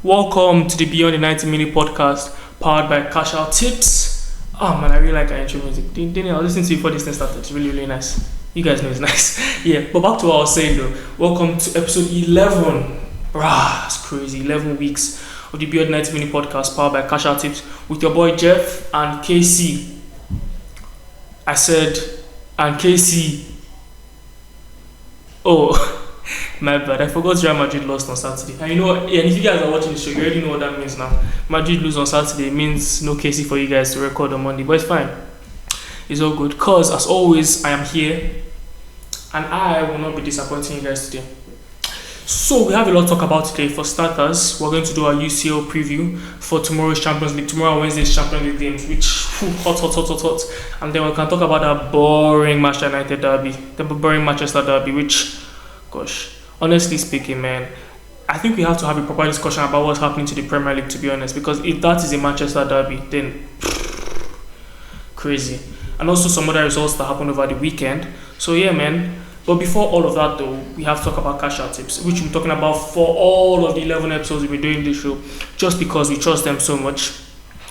Welcome to the Beyond the 90 Minute podcast powered by Cash Out Tips. Oh man, I really like our intro music. Didn't I was listening to it before this thing started? It's really, really nice. You guys know it's nice. Yeah, but back to what I was saying though. Welcome to episode 11. Rah, it's crazy. 11 weeks of the Beyond the 90 Minute podcast powered by Cash Out Tips with your boy Jeff and KC. I said, and KC. Oh. My bad, I forgot Real Madrid lost on Saturday. And and if you guys are watching the show, you already know what that means now. Madrid lose on Saturday means no KC for you guys to record on Monday, but it's fine. It's all good. Because, as always, I am here and I will not be disappointing you guys today. So, we have a lot to talk about today. For starters, we're going to do our UCL preview for tomorrow's Champions League, tomorrow Wednesday's Champions League games, which, hot. And then we can talk about that boring Manchester United derby, the boring Manchester derby, which... Gosh, honestly speaking, man, I think we have to have a proper discussion about what's happening to the Premier League, to be honest, because if that is a Manchester derby, then crazy. And also some other results that happened over the weekend. So yeah, man. But before all of that, though, we have to talk about cash out tips, which we're talking about for all of the 11 episodes we've been doing this show, just because we trust them so much.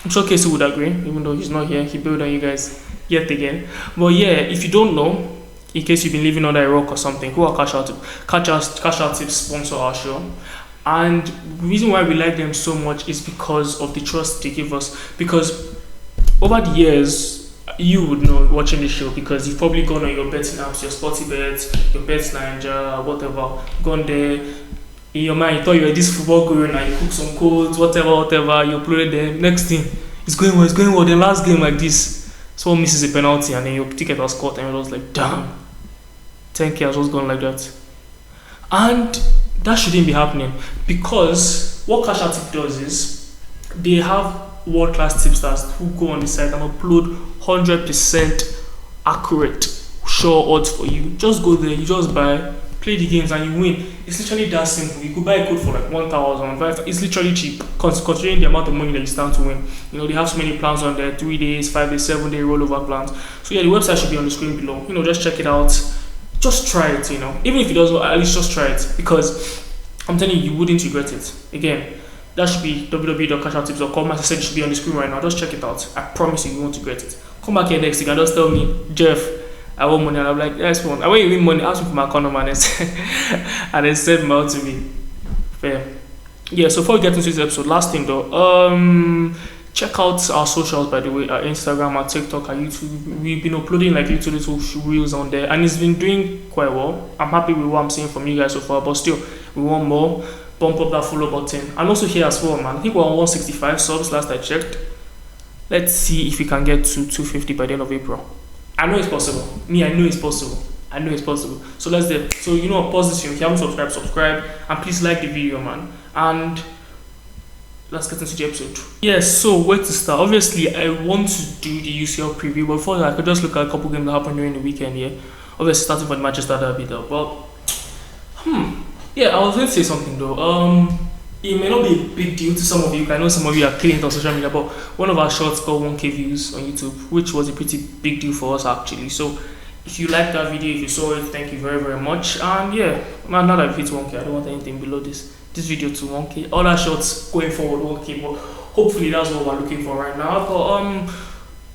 I'm sure Casey would agree, even though he's not here. He built on you guys yet again. But yeah, if you don't know, in case you've been living under a rock or something, who are Cash Out Tips sponsor our show. And the reason why we like them so much is because of the trust they give us. Because over the years, you would know watching the show because you've probably gone on your betting apps, your Sporty Bets, your Bets Ninja, whatever, gone there. In your mind, you thought you were this football guru and you cook some codes, whatever, you uploaded them. Next thing, it's going well. The last game like this, someone misses a penalty and then your ticket was caught and it was like, damn. 10k has just gone like that. And that shouldn't be happening because what Cash Out Tip does is they have world-class tipsters who go on the site and upload 100% accurate, sure odds for you. Just go there, you just buy, play the games and you win. It's literally that simple. You could buy a code for like 1,000, 5,000. It's literally cheap considering the amount of money that you stand to win. They have so many plans on there, 3 days, 5 days, 7 day rollover plans. So yeah, the website should be on the screen below. Just check it out. Just try it, even if it doesn't, at least just try it because I'm telling you wouldn't regret it. Again, that should be www.cashouttips.com. As I said, it should be on the screen right now. Just check it out. I promise you won't regret it. Come back here next week and just tell me, Jeff, I want money. And I'm like, nice one. And when you win money, ask me for my account number and then send them out to me. Fair. Yeah, so before we get into this episode, last thing though, check out our socials, by the way, our Instagram, our TikTok, our YouTube. We've been uploading like little reels on there and it's been doing quite well. I'm happy with what I'm seeing from you guys so far, but still, we want more. Bump up that follow button. And also here as well, man. I think we're on 165 subs last I checked. Let's see if we can get to 250 by the end of April. I know it's possible. I know it's possible. So let's do it. So, pause this film. If you haven't subscribe. And please like the video, man. And let's get into the episode. Yes, so where to start? Obviously, I want to do the UCL preview, but before that, I could just look at a couple games that happened during the weekend. Yeah, obviously starting from the Manchester derby though. But yeah, I was going to say something though. It may not be a big deal to some of you. I know some of you are killing it on social media, but one of our shorts got 1k views on YouTube, which was a pretty big deal for us actually. So if you liked that video, if you saw it, thank you very, very much. And yeah, man, now that I've hit 1k, I don't want anything below this video to 1k. All our shots going forward 1k, but hopefully that's what we're looking for right now. But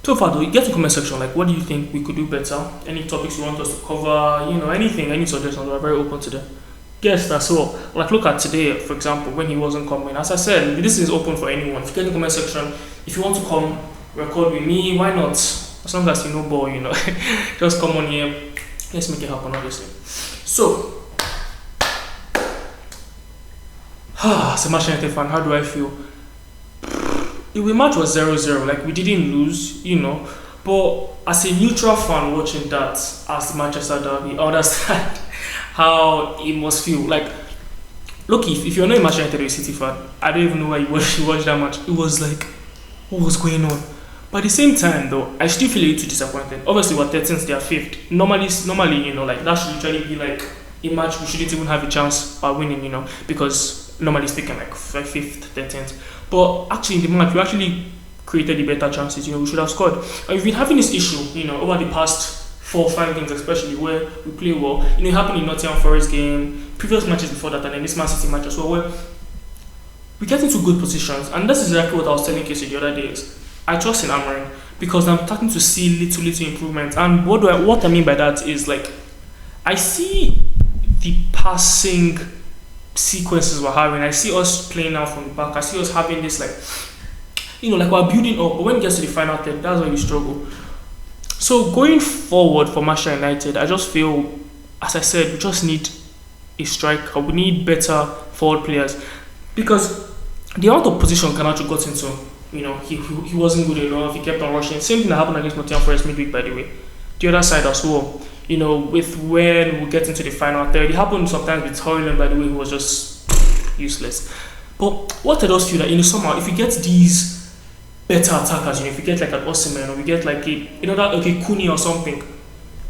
so far though, get to comment section, like what do you think we could do better? Any topics you want us to cover, anything, any suggestions, we're very open to them. Guests as well. Like look at today, for example, when he wasn't coming. As I said, this is open for anyone. If you get in the comment section, if you want to come record with me, why not? As long as you know ball, just come on here. Let's make it happen, obviously. So as a Manchester United fan, how do I feel? The match was 0-0, like we didn't lose, but as a neutral fan watching that as the Manchester derby, I understand how it must feel. Like, look, if you're not a Manchester United or a City fan, I don't even know why you watch that match. It was like, what was going on? But at the same time, though, I still feel a little disappointed. Obviously, we're 13th, they are 5th. Normally, like that should literally be like a match we shouldn't even have a chance at winning, because normally speaking, like 5th, 13th. But actually, in the match, we actually created the better chances. We should have scored. And we've been having this issue, over the past 4 or 5 games, especially where we play well. It happened in Nottingham Forest game, previous matches before that, and then this Man City match as well, where we get into good positions, and this is exactly what I was telling Casey the other days. I trust in Amarin because I'm starting to see little improvements. And what I mean by that is like I see the passing sequences we're having. I see us playing out from the back. I see us having this like like we're building up, but when it gets to the final third, that's where we struggle. So going forward for Manchester United, I just feel, as I said, we just need a striker. We need better forward players because the amount of position Garnacho got into, he wasn't good enough. He kept on rushing. Same thing that happened against Nottingham Forest midweek, by the way. The other side as well. With when we get into the final third, it happened sometimes with Hoyland, by the way, who was just useless. But what I just feel that somehow if we get these better attackers, if we get like an Osimhen or we get like a Kuni or something,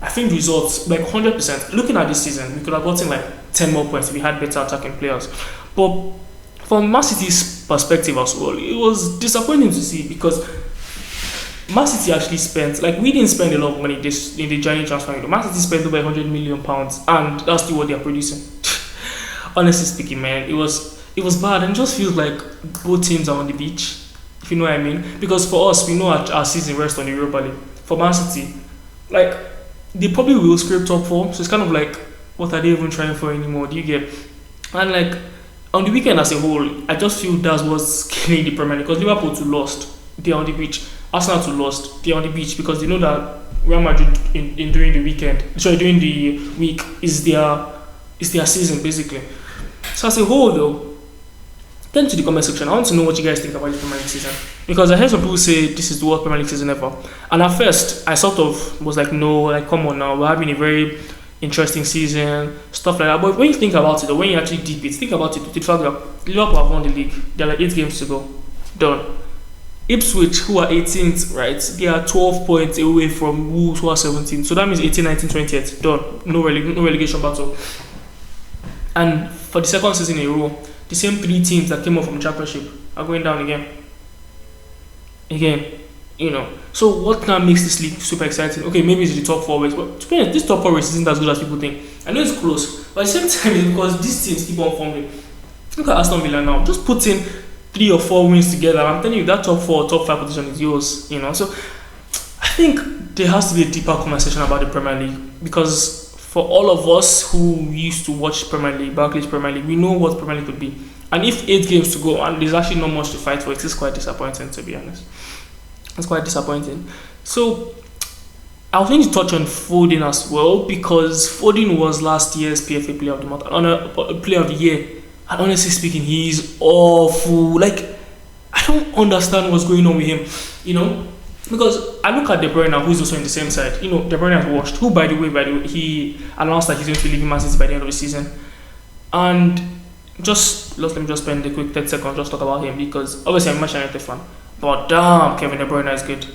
I think results like 100%. Looking at this season, we could have gotten like 10 more points if we had better attacking players. But from Man City's perspective as well, it was disappointing to see because Man City actually spent, like we didn't spend a lot of money in the January transfer window. Man City spent over £100 million and that's still what they're producing. Honestly speaking, man, it was bad and it just feels like both teams are on the beach, if you know what I mean. Because for us, we know our season rests on the Europa League. For Man City, like they probably will scrape top 4, so it's kind of like, what are they even trying for anymore? Do you get? And like on the weekend as a whole, I just feel that's what's killing the Premier League because Liverpool too lost, they're on the beach. Arsenal too lost, they're on the beach because they know that Real Madrid during the week is their season basically. So as a whole though, get into the comment section. I want to know what you guys think about the Premier League season because I heard some people say this is the worst Premier League season ever, and at first I sort of was like, no, like come on now, we're having a very interesting season, stuff like that. But when you think about it, or when you actually deep it, think about it, the fact that Liverpool have won the league, there are like 8 games to go, done. Ipswich, who are 18th, right? They are 12 points away from Wolves, who are 17th. So that means 18, 19, 20th. Done. No relegation battle. And for the second season in a row, the same 3 teams that came up from the Championship are going down again. So what now makes this league super exciting? Okay, maybe it's the top 4 race, but to be honest, this top 4 race isn't as good as people think. I know it's close, but at the same time, it's because these teams keep on forming. Look at Aston Villa now. Just put in 3 or 4 wins together. I'm telling you, that top 4 or top 5 position is yours. So I think there has to be a deeper conversation about the Premier League because for all of us who used to watch Premier League, Barclays Premier League, we know what Premier League could be. And if 8 games to go and there's actually not much to fight for, it is quite disappointing, to be honest. It's quite disappointing. So I was going to touch on Foden as well because Foden was last year's PFA Player of the Month, Player of the Year. And honestly speaking, he's awful. Like, I don't understand what's going on with him, because I look at De Bruyne, who's also in the same side. De Bruyne has washed, who, by the way, he announced that he's going to be leaving Man City by the end of the season. And let me just spend a quick 30 seconds just talk about him because obviously I'm a Manchester United fan. But damn, Kevin De Bruyne is good.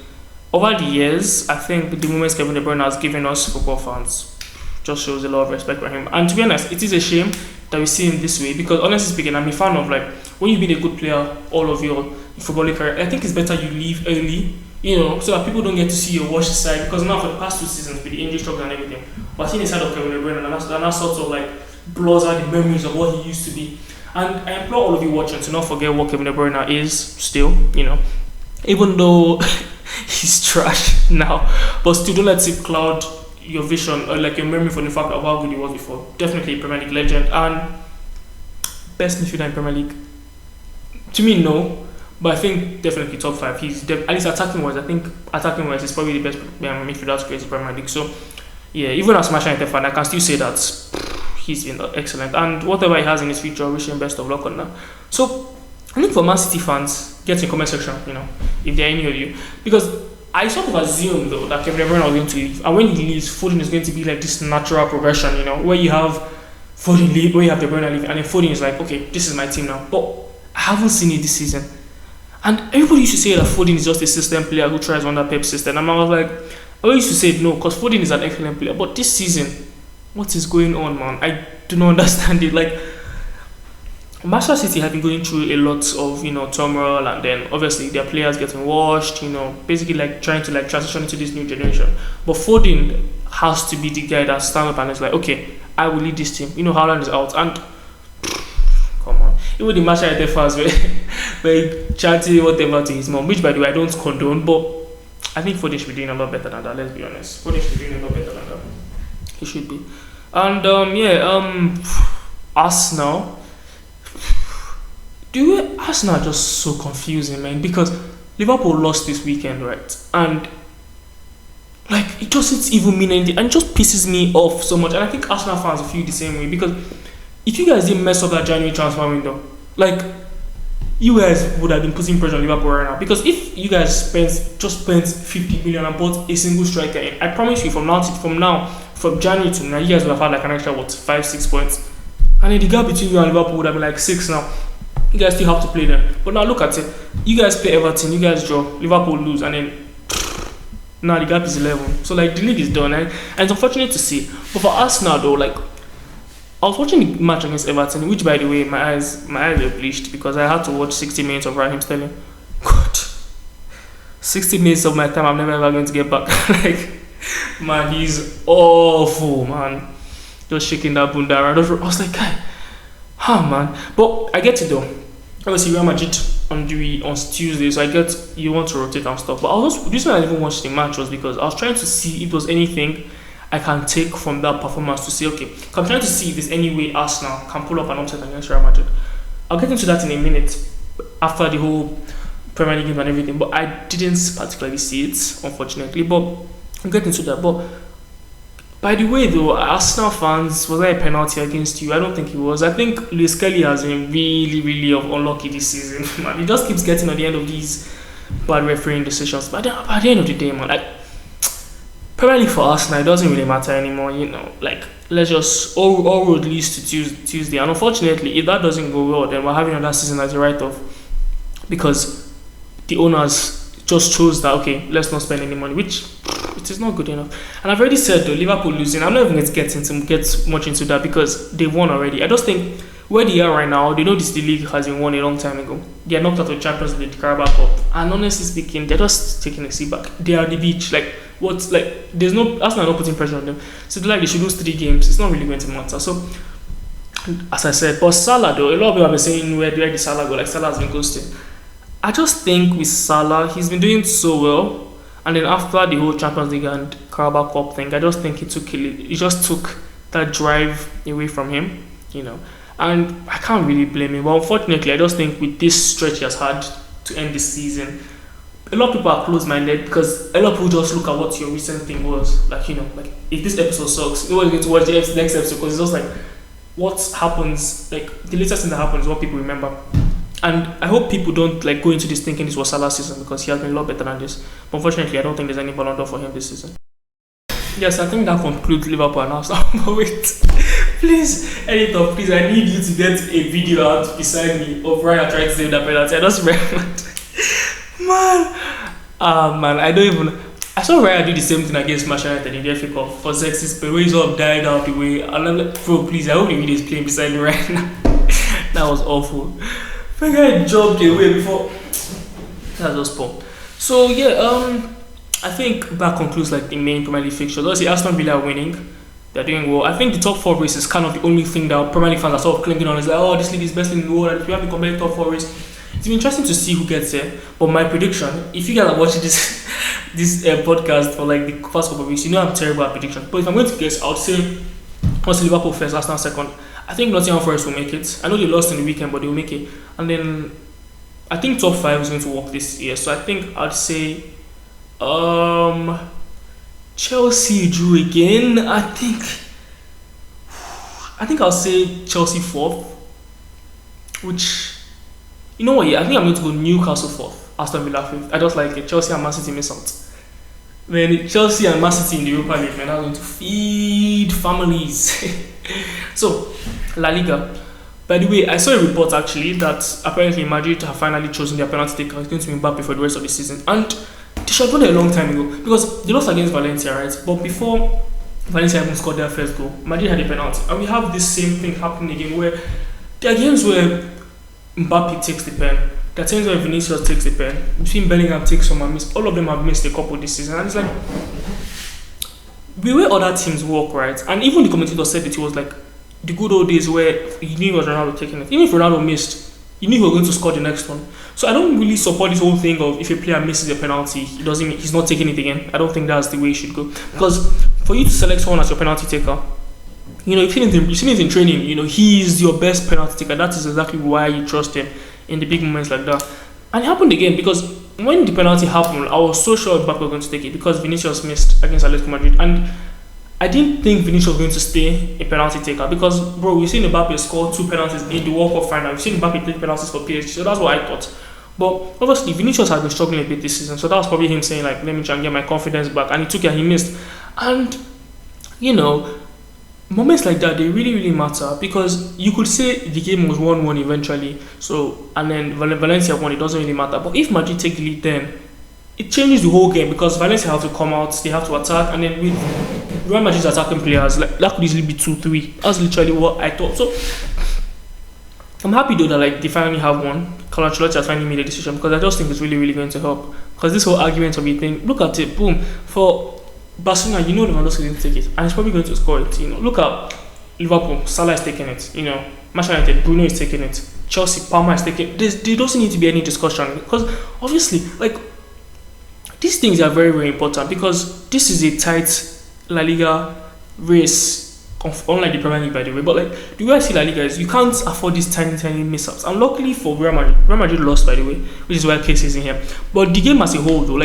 Over the years, I think the moments Kevin De Bruyne has given us football fans just shows a lot of respect for him. And to be honest, it is a shame that we see him this way because honestly speaking, I'm a fan of like when you've been a good player all of your footballing career, I think it's better you leave early, so that people don't get to see your washed side because now for the past 2 seasons with the injury struggle and everything, but seeing the side of Kevin De Bruyne and that sort of like blurs out the memories of what he used to be. And I implore all of you watching to not forget what Kevin De Bruyne is still, even though he's trash now, but still don't let it cloud your vision or like your memory for the fact of how good he was before. Definitely a Premier League legend and best midfielder in Premier League. To me, no, but I think definitely top 5. He's at least attacking wise. I think attacking wise is probably the best midfielder to create the Premier League. So yeah, even as Manchester United fan, I can still say that he's been excellent and whatever he has in his future, I wish him best of luck on that. So I think for Man City fans, get in the comment section, if there are any of you, because I sort of assume though that Kevin De Bruyne was going to leave, and when he leaves, Foden is going to be like this natural progression, where you have Foden leave, where you have De Bruyne leave, and then Foden is like, okay, this is my team now. But I haven't seen it this season, and everybody used to say that Foden is just a system player who tries under Pep's system, and I was like, I used to say no, because Foden is an excellent player, but this season, what is going on, man? I do not understand it. Like, Manchester City have been going through a lot of turmoil, and then obviously their players getting washed, basically like trying to like transition into this new generation. But Foden has to be the guy that stands up and is like, okay, I will lead this team. Haaland is out, and come on, Even the Manchester United fans were chanting whatever to his mom, which by the way I don't condone, but I think Foden should be doing a lot better than that. Let's be honest. Foden should be doing a lot better than that. He should be. And Arsenal. Arsenal are just so confusing, man, because Liverpool lost this weekend, right? And like it doesn't even mean anything, and it just pisses me off so much. And I think Arsenal fans feel the same way because if you guys didn't mess up that January transfer window, like you guys would have been putting pressure on Liverpool right now. Because if you guys spent 50 million and bought a single striker in, I promise you from January to now, you guys would have had like an extra 5-6 points, and then the gap between you and Liverpool would have been like 6 now. You guys still have to play them. But now look at it. You guys play Everton, you guys draw, Liverpool lose, and then now the gap is 11. So like the league is done, and it's unfortunate to see. But for us now though, like I was watching the match against Everton, which by the way my eyes were bleached because I had to watch 60 minutes of Raheem Sterling. God, 60 minutes of my time I'm never ever going to get back. Like man, he's awful, man. Just shaking that bunda around. I was like, guy, man. But I get it though. Obviously, Real Madrid on Tuesday, so I get you want to rotate and stuff. But the reason I didn't watch the match was because I was trying to see if there was anything I can take from that performance to say, okay, I'm trying to see if there's any way Arsenal can pull up an upset against Real Madrid. I'll get into that in a minute after the whole Premier League game and everything. But I didn't particularly see it, unfortunately. But I'll get into that. But by the way, though, Arsenal fans, was there a penalty against you? I don't think it was. I think Luis Kelly has been really, really unlucky this season. Man, he just keeps getting on the end of these bad refereeing decisions. But at the end of the day, man, like Premier League for Arsenal, it doesn't really matter anymore. You know, like let's just all road leads to Tuesday. And unfortunately, if that doesn't go well, then we're having another season as a write-off because the owners just chose that, okay, let's not spend any money, which it is not good enough. And I've already said though, Liverpool losing, I'm not even going to get much into that because they've won already. I just think where they are right now, they know the league has been won a long time ago. They are knocked out of Champions League, the Carabao Cup, and honestly speaking, they're just taking a seat back. They are the beach. There's no Arsenal not putting pressure on them. So they should lose 3 games. It's not really going to matter. So as I said, but Salah though, a lot of people have been saying where did Salah go? Like Salah has been ghosted. I just think with Salah, he's been doing so well, and then after the whole Champions League and Carabao Cup thing, I just think he just took that drive away from him, you know. And I can't really blame him. But unfortunately, I just think with this stretch he has had to end this season, a lot of people are close-minded because a lot of people just look at what your recent thing was. Like, you know, like if this episode sucks, nobody's going to watch the next episode because it's just like what happens, like the latest thing that happens is what people remember. And I hope people don't like go into this thinking this was Salah's season because he has been a lot better than this. But unfortunately, I don't think there's any Ballon d'Or for him this season. Yes, I think that concludes Liverpool and Arsenal. But wait, please, editor, please, I need you to get a video out beside me of Ryan trying to save that penalty. I just remembered. Man, I don't even. I saw Ryan do the same thing against Manchester United in the FA Cup for Zex's, but he sort of died out the way. And I'm like, bro, please, I hope the video is playing beside me right now. That was awful. I think I jumped away before. That's just poor. So yeah, I think that concludes like the main Premier League fixtures. Obviously, Aston Villa are winning. They're doing well. I think the top 4 race is kind of the only thing that Premier League fans are sort of clinging on. It's like, oh, this league is best in the world, and if you have the complete top 4 race, it's been interesting to see who gets there. But my prediction, if you guys are watching this podcast for like the first couple of weeks, you know I'm terrible at predictions. But if I'm going to guess, I would say Liverpool first, Arsenal second. I think Nottingham Forest will make it. I know they lost in the weekend, but they will make it. And then I think top 5 is going to work this year. So I think I'd say Chelsea drew again. I think I'll say Chelsea 4th. Which, you know what? Yeah, I think I'm going to go Newcastle 4th, Aston Villa 5th. I just like it. Chelsea and Man City miss out. When Chelsea and Man City in the Europa League, man, I'm going to feed families. So, La Liga. By the way, I saw a report actually that apparently Madrid have finally chosen their penalty taker. It's going to be Mbappe for the rest of the season. And they should have done it a long time ago because they lost against Valencia, right? But before Valencia even scored their first goal, Madrid had a penalty. And we have this same thing happening again where there are games where Mbappe takes the pen. There are times where Vinicius takes the pen. Between Bellingham takes some and miss. All of them have missed a couple this season. And it's like, the way other teams work, right? And even the commentator said that he was like, the good old days where you knew it was Ronaldo taking it. Even if Ronaldo missed, you knew he was going to score the next one. So I don't really support this whole thing of if a player misses a penalty, he's not taking it again. I don't think that's the way it should go. Because for you to select someone as your penalty taker, you've seen it in training. He is your best penalty taker. That is exactly why you trust him in the big moments like that. And it happened again because when the penalty happened, I was so sure Mbappe was going to take it because Vinicius missed against Atletico Madrid. And I didn't think Vinicius was going to stay a penalty taker because, bro, we've seen Mbappe score 2 penalties in the World Cup final. We've seen Mbappe take penalties for PSG, so that's what I thought. But obviously, Vinicius has been struggling a bit this season, so that was probably him saying, like, let me try and get my confidence back. And he took it and he missed. And, moments like that, they really, really matter because you could say the game was 1-1 eventually, and then Valencia won, it doesn't really matter. But if Madrid take the lead then, it changes the whole game because Valencia have to come out, they have to attack, and then with Real Madrid's attacking players, like, that could easily be 2-3. That's literally what I thought. So I'm happy though that they finally have one. Carlo Ancelotti has finally made a decision because I just think it's really, really going to help. Because this whole argument of it thing, look at it, boom, for Barcelona, Lewandowski didn't take it, and he's probably going to score it. Look at Liverpool, Salah is taking it. Manchester United, Bruno is taking it. Chelsea, Palmer is taking it. There doesn't need to be any discussion because obviously, these things are very, very important because this is a tight La Liga race, unlike the Premier League, by the way. But the way I see La Liga is you can't afford these tiny, tiny mishaps. And luckily for Real Madrid lost, by the way, which is why Case is in here. But the game as a whole, though,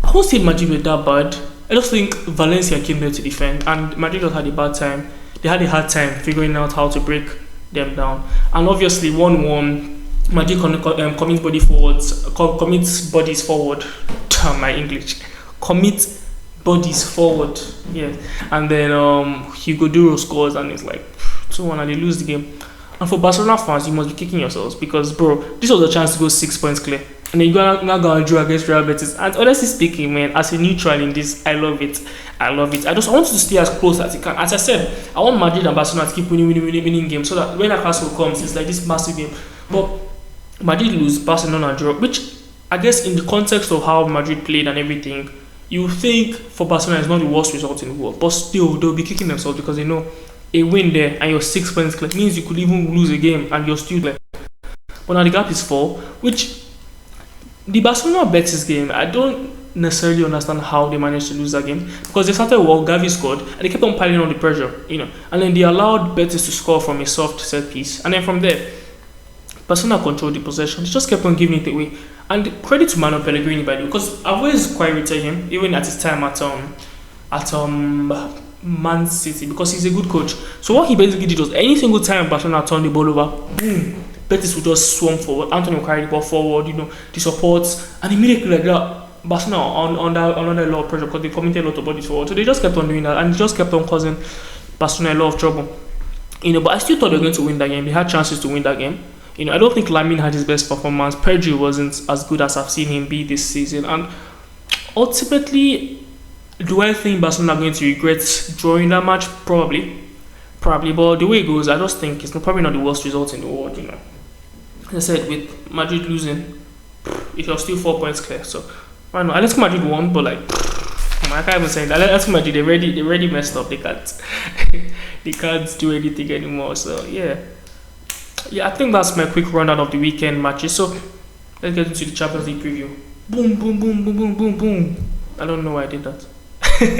I won't say Madrid were that bad. I just think Valencia came there to defend, and Madrid just had a bad time. They had a hard time figuring out how to break them down. And obviously, 1-1. Madrid commits bodies forward. My English. Commit bodies forward. Yeah. And then Hugo Duro scores and it's 2-1 and they lose the game. And for Barcelona fans, you must be kicking yourselves because, bro, this was a chance to go 6 points clear. And then you now go and draw against Real Betis. And honestly speaking, man, as a neutral in this, I love it. I want you to stay as close as you can. As I said, I want Madrid and Barcelona to keep winning games so that when that Clasico comes, it's like this massive game. But Madrid lose, Barcelona draw, which I guess in the context of how Madrid played and everything, you think for Barcelona is not the worst result in the world. But still, they'll be kicking themselves because they know a win there and you're 6 points clear means you could even lose a game and you're still there. But now the gap is 4, which the Barcelona Betis game, I don't necessarily understand how they managed to lose that game because they started well, Gavi scored, and they kept on piling on the pressure, and then they allowed Betis to score from a soft set piece, and then from there, Barcelona controlled the possession. They just kept on giving it away. And credit to Manuel Pellegrini, by the way, because I've always quite rated him, even at his time at Man City, because he's a good coach. So what he basically did was any single time Barcelona turned the ball over, boom, Betis would just swung forward. Anthony would carry the ball forward, the supports, and immediately like that, Barcelona under a lot of pressure because they committed a lot of bodies forward. So they just kept on doing that, and it just kept on causing Barcelona a lot of trouble. But I still thought they were going to win that game. They had chances to win that game. I don't think Lamine had his best performance. Pedri wasn't as good as I've seen him be this season. And ultimately, do I think Barcelona are going to regret drawing that match? Probably. But the way it goes, I just think it's probably not the worst result in the world. As I said, with Madrid losing, it was still 4 points clear. So, I don't know. Atletico Madrid won, but I can't even say that. Atletico Madrid, they already messed up. They can't do anything anymore. So, yeah, I think that's my quick rundown of the weekend matches. So let's get into the Champions League preview. Boom, boom, boom, boom, boom, boom, boom. I don't know why I did that.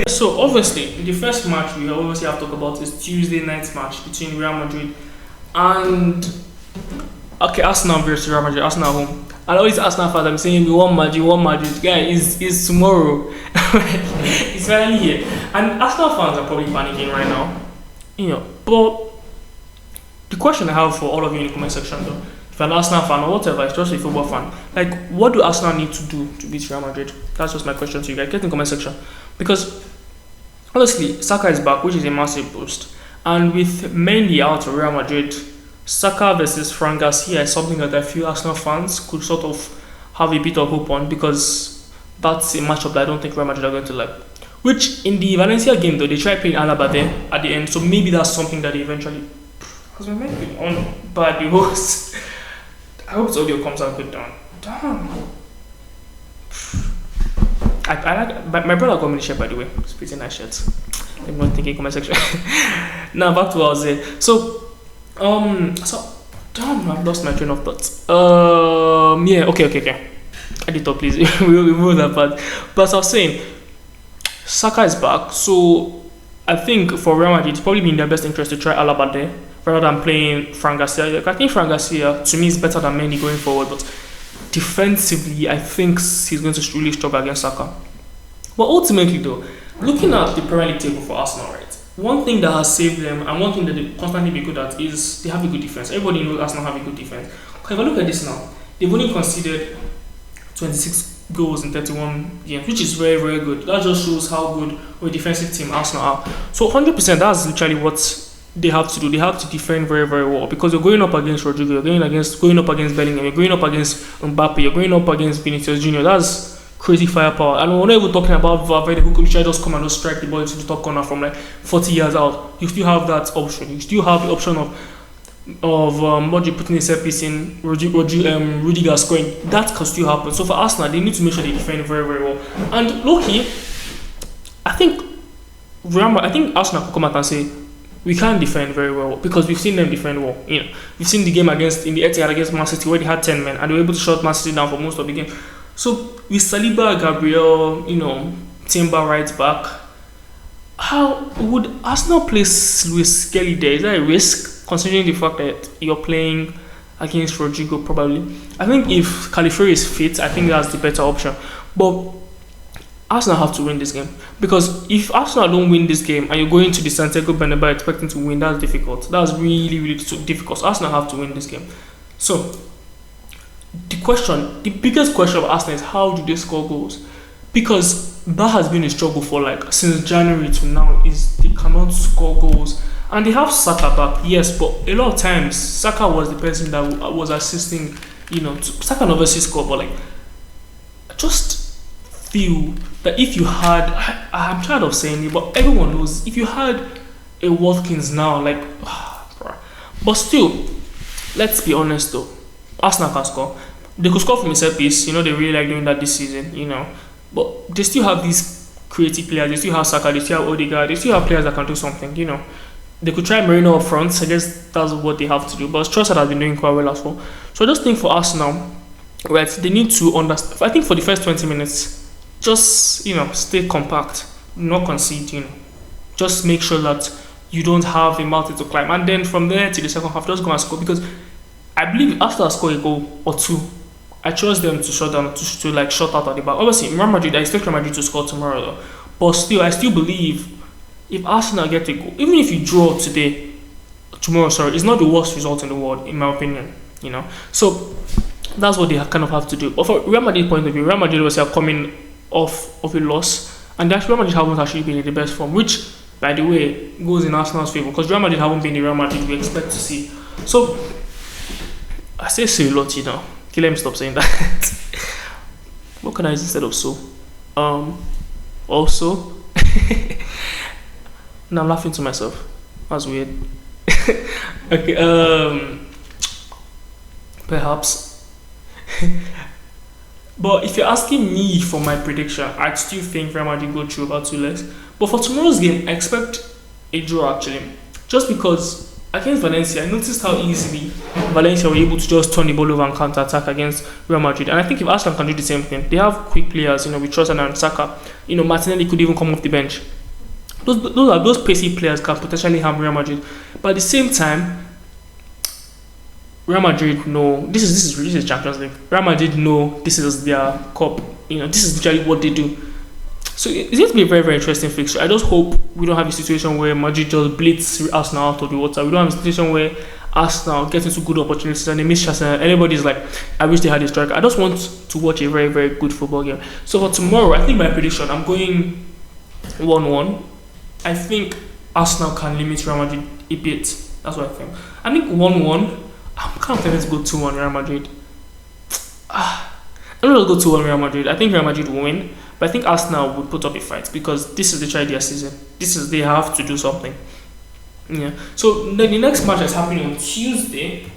So obviously, the first match we obviously have to talk about is Tuesday night's match between Real Madrid and Arsenal versus Real Madrid. Arsenal at home. And always Arsenal fans, I'm saying we want Madrid. Guy, is tomorrow. It's finally here. And Arsenal fans are probably panicking right now. But the question I have for all of you in the comment section, though, if you're an Arsenal fan or whatever, it's just a football fan, what do Arsenal need to do to beat Real Madrid? That's just my question to you guys. Get in the comment section. Because, honestly, Saka is back, which is a massive boost. And with Mendy out of Real Madrid, Saka versus Fran Garcia is something that I feel Arsenal fans could sort of have a bit of hope on, because that's a matchup that I don't think Real Madrid are going to like. Which, in the Valencia game, though, they tried playing Alaba there at the end, so maybe that's something that they eventually... Because my mic been on by the host. I hope this audio comes out good down. Damn. I like my brother got me the shirt, by the way. It's pretty nice shirt. I'm not thinking comment section. Now back to what I was saying. So damn, I've lost my train of thoughts. Yeah, okay. Editor, please, we'll remove that part. But as I was saying, Saka is back, so I think for Real Madrid, it's probably been in their best interest to try Alaba there rather than playing Fran Garcia. I think Fran Garcia to me is better than many going forward, but defensively, I think he's going to really struggle against Saka. But ultimately, though, looking at the Premier League table for Arsenal, right? One thing that has saved them and one thing that they constantly be good at is they have a good defense. Everybody knows Arsenal have a good defense. Okay, if I look at this now, they've only conceded 26 goals in 31 games, which is very, very good. That just shows how good a defensive team Arsenal are. So 100%, that's literally what they have to do. They have to defend very, very well because you're going up against Rodrigo, you're going up against Bellingham, you're going up against Mbappe, you're going up against Vinicius Junior. That's crazy firepower. And we're not even talking about Valverde, who could just come and just strike the ball into the top corner from like 40 yards out. You still have that option. You still have the option of Modric putting a set piece in, Rudiger scoring. That can still happen. So for Arsenal, they need to make sure they defend very, very well. And low-key, I think Arsenal could come out and say we can't defend very well because we've seen them defend well. You know, we've seen the game in the Etihad against Man City where they had 10 men and they were able to shut Man City down for most of the game. So with Saliba, Gabriel, Timber right back, how would Arsenal play Luis Skelly there? Is that a risk considering the fact that you're playing against Rodrigo? Probably. I think if Califury is fit, I think that's the better option. But Arsenal have to win this game because if Arsenal don't win this game and you're going to the Santiago Bernabeu expecting to win, that's difficult. That's really, really difficult. So Arsenal have to win this game. So the biggest question of Arsenal is how do they score goals? Because that has been a struggle for like since January to now is they cannot score goals. And they have Saka back, yes, but a lot of times Saka was the person that was assisting, Saka obviously score, but like I just feel that if you had, I'm tired of saying it, but everyone knows if you had a Watkins now, like, but still, let's be honest though, Arsenal can score. They could score from a set piece, they really like doing that this season, but they still have these creative players. They still have Saka, they still have Odegaard, they still have players that can do something, They could try Merino up front. I guess that's what they have to do. But Trossard has been doing quite well as well. So I just think for Arsenal, right, they need to understand. I think for the first 20 minutes, just stay compact, not concede. Just make sure that you don't have a mountain to climb, and then from there to the second half, just go and score. Because I believe after I score a goal or two, I trust them to shut down to like shut out at the back. Obviously, Real Madrid, I expect Real Madrid to score tomorrow, though. But still, I still believe if Arsenal get a goal, even if you draw tomorrow, it's not the worst result in the world, in my opinion. So that's what they kind of have to do. But for Real Madrid point of view, Real Madrid was coming off of a loss, and that Real Madrid haven't actually been in the best form, which, by the way, goes in Arsenal's favour because Real Madrid haven't been the Real Madrid we expect to see. So I say a lot, Okay, let me stop saying that. What can I use instead of so? Also. Now I'm laughing to myself. That's weird. Okay, perhaps. But if you're asking me for my prediction, I still think Real Madrid go through about 2 legs. But for tomorrow's game, I expect a draw actually. Just because against Valencia, I noticed how easily Valencia were able to just turn the ball over and counter-attack against Real Madrid. And I think if Arsenal can do the same thing, they have quick players, with Trossard and Saka. Martinelli could even come off the bench. Those pacey players can potentially harm Real Madrid, but at the same time, Real Madrid know this is Champions League. Real Madrid know this is their cup. This is literally what they do. So it's going to be a very, very interesting fixture. I just hope we don't have a situation where Madrid just blitz Arsenal out of the water. We don't have a situation where Arsenal gets into good opportunities and they miss chances. And everybody's like, I wish they had a striker. I just want to watch a very, very good football game. So for tomorrow, I think my prediction, I'm going 1-1. I think Arsenal can limit Real Madrid a bit. That's what I think. I think 1-1. I'm kind of tempted to go 2-1 Real Madrid. I'm not going to go 2-1 Real Madrid. I think Real Madrid will win. But I think Arsenal would put up a fight because this is the try their season. They have to do something. Yeah. So then the next match is happening on Tuesday.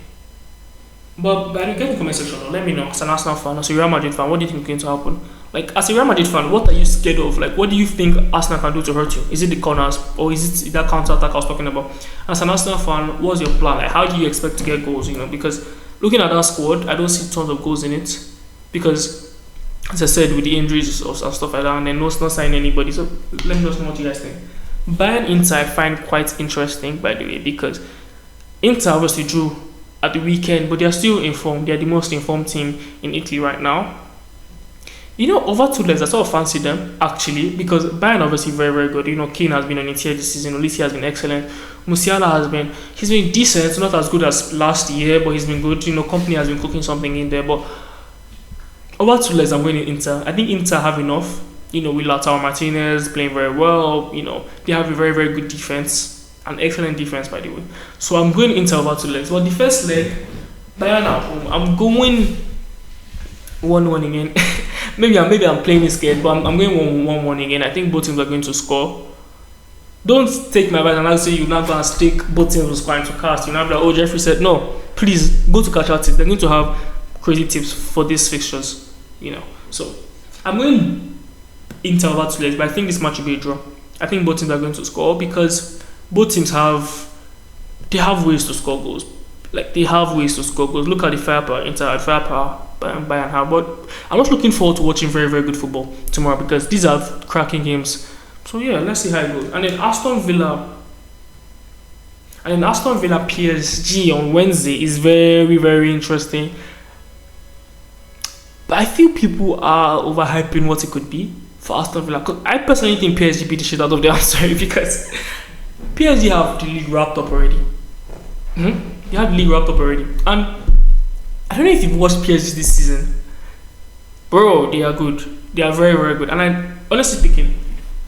But I didn't get in the comment section. Let me know. As an Arsenal fan, as a Real Madrid fan, what do you think is going to happen? Like, as a Real Madrid fan, what are you scared of? Like, what do you think Arsenal can do to hurt you? Is it the corners, or is it that counter attack I was talking about? As an Arsenal fan, what's your plan? Like, how do you expect to get goals? Because looking at that squad, I don't see tons of goals in it. Because, as I said, with the injuries and stuff like that, and then not signing anybody. So let me just know what you guys think. Bayern Inter I find quite interesting, by the way, because Inter obviously drew at the weekend, but they're still informed. They're the most informed team in Italy right now. Over 2 legs, I sort of fancy them, actually, because Bayern obviously very, very good. Kane has been on it here this season. Olise has been excellent. Musiala he's been decent, not as good as last year, but he's been good. Company has been cooking something in there, but over 2 legs, I'm going to Inter. I think Inter have enough, with Lautaro Martinez playing very well. They have a very, very good defense, an excellent defense, by the way. So I'm going Inter over 2 legs. But the first leg, Bayern at home, I'm going 1-1 again. maybe I'm playing this scared, but I'm going 1-1 again. I think both teams are going to score. Don't take my advice and I'll say you're not going to stick both teams will score into cast. You're not like, oh, Jeffrey said, no, please go to catch out tips. They're going to have crazy tips for these fixtures, So I'm going Inter over 2 legs, but I think this match will be a draw. I think both teams are going to score because both teams have ways to score goals. Like, they have ways to score goals. Look at the firepower, Inter had firepower, Bayern have. But I'm not looking forward to watching very, very good football tomorrow because these are cracking games. So yeah, let's see how it goes. And then Aston Villa PSG on Wednesday is very, very interesting. But I feel people are overhyping what it could be for Aston Villa. Because I personally think PSG beat the shit out of them. I'm sorry, because PSG have the league wrapped up already. They have the league wrapped up already. And I don't know if you've watched PSG this season. Bro, they are good. They are very, very good. And honestly speaking,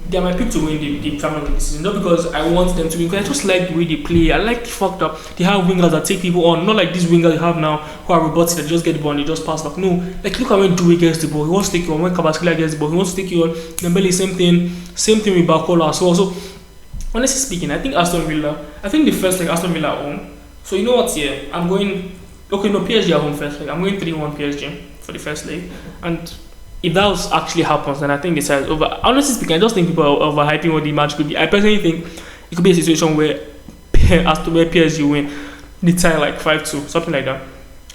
they are my pick to win the Premier League this season. Not because I want them to win, because I just like the way they play. I like the fact that they have wingers that take people on. Not like these wingers you have now who are robotic that just get the ball and they just pass back. No, like look at when Dewey gets the ball. He wants to take you on. When Kabaskia gets the ball, he wants to take you on. Dembele, same thing with Barcola. So honestly speaking, I think the first leg Aston Villa at home. So you know what? Yeah, I'm going. Okay, no, PSG at home first leg. I'm going 3-1 PSG for the first leg, and if that actually happens, then I think the side is over. Honestly speaking, I just think people are overhyping what the match could be. I personally think it could be a situation where PSG win, they tie like 5-2, something like that,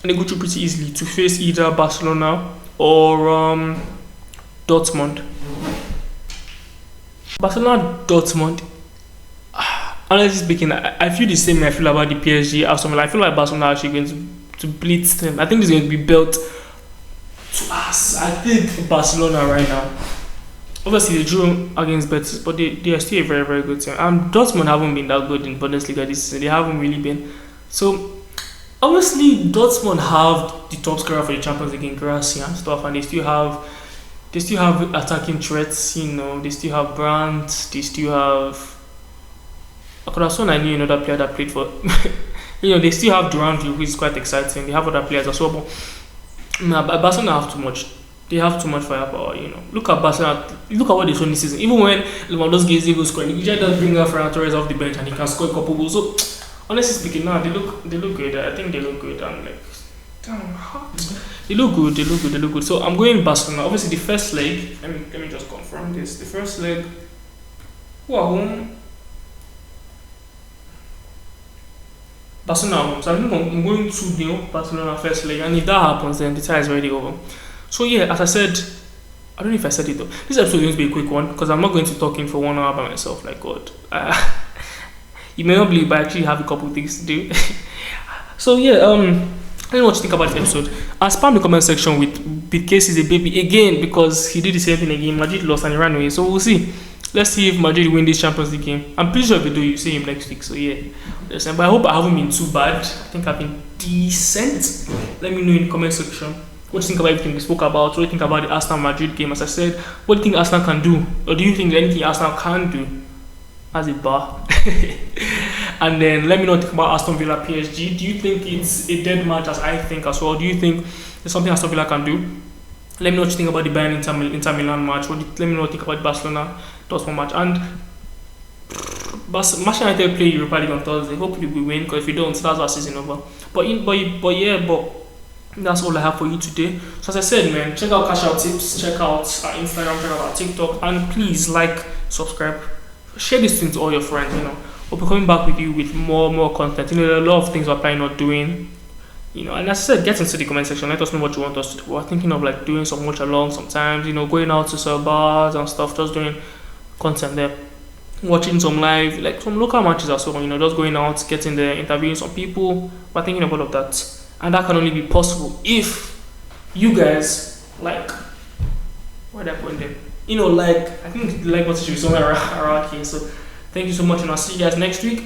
and they go through pretty easily to face either Barcelona or Dortmund. Dortmund. Honestly speaking, I feel the same way I feel about the PSG. I feel like Barcelona are actually going to blitz them. I think this is going to be built to us. I think Barcelona right now. Obviously, they drew against Betis, but they are still a very, very good team. And Dortmund haven't been that good in Bundesliga this season. They haven't really been. So, obviously, Dortmund have the top scorer for the Champions League in Gracia and stuff, and they still have attacking threats. They still have Brandt. They still have. I could have sworn I knew another player that played for. They still have Durant, who is quite exciting. They have other players as well, but Barcelona have too much. They have too much firepower. Look at Barcelona. Look at what they shown this season. Even when Lewandowski is able to score, he just bring out Ferran Torres off the bench and he can score a couple goals. So, honestly speaking, they look good. I think they look good. I'm like, damn, hot. They look good. So I'm going Barcelona. Obviously, the first leg. Let me just confirm this. The first leg. Who are home? Barcelona. So I'm going 2-0 Barcelona first leg, and if that happens, then the tie is already over. So yeah, as I said, I don't know if I said it though. This episode is going to be a quick one because I'm not going to talk in for 1 hour by myself. Like God, you may not believe, but I actually have a couple of things to do. So yeah, I don't know what you think about the episode. I spam the comment section with Case is a baby again because he did the same thing again. Madrid lost and he ran away. So we'll see. Let's see if Madrid win this Champions League game. I'm pretty sure if they do, you see him next week. So yeah, but I hope I haven't been too bad. I think I've been decent. Let me know in the comment section what you think about everything we spoke about. What do you think about the Arsenal Madrid game? As I said, what do you think Arsenal can do, or do you think anything Arsenal can do as a bar? And then let me know what you think about Aston Villa PSG. Do you think it's a dead match as I think as well? Do you think there's something Aston Villa can do? Let me know what you think about the Bayern Inter Milan match. Let me know what you think about the Barcelona Dortmund match. And Manchester United play Europa League on Thursday. Hopefully we win, because if we don't, that's our season over. But That's all I have for you today. So as I said, man, check out Cash Out Tips, check out our Instagram, check out our TikTok, and please like, subscribe, share this thing to all your friends. We'll be coming back with you with more content. There are a lot of things we're planning on doing. And as I said, get into the comment section. Let us know what you want us to do. We're thinking of like doing some watch along sometimes. Going out to some bars and stuff, just doing content there, watching some live, like some local matches as well. Just going out, getting there, interviewing some people. We're thinking of all of that. And that can only be possible if you guys like, where did I put them? I think the like button should be somewhere around here. So thank you so much, and I'll see you guys next week.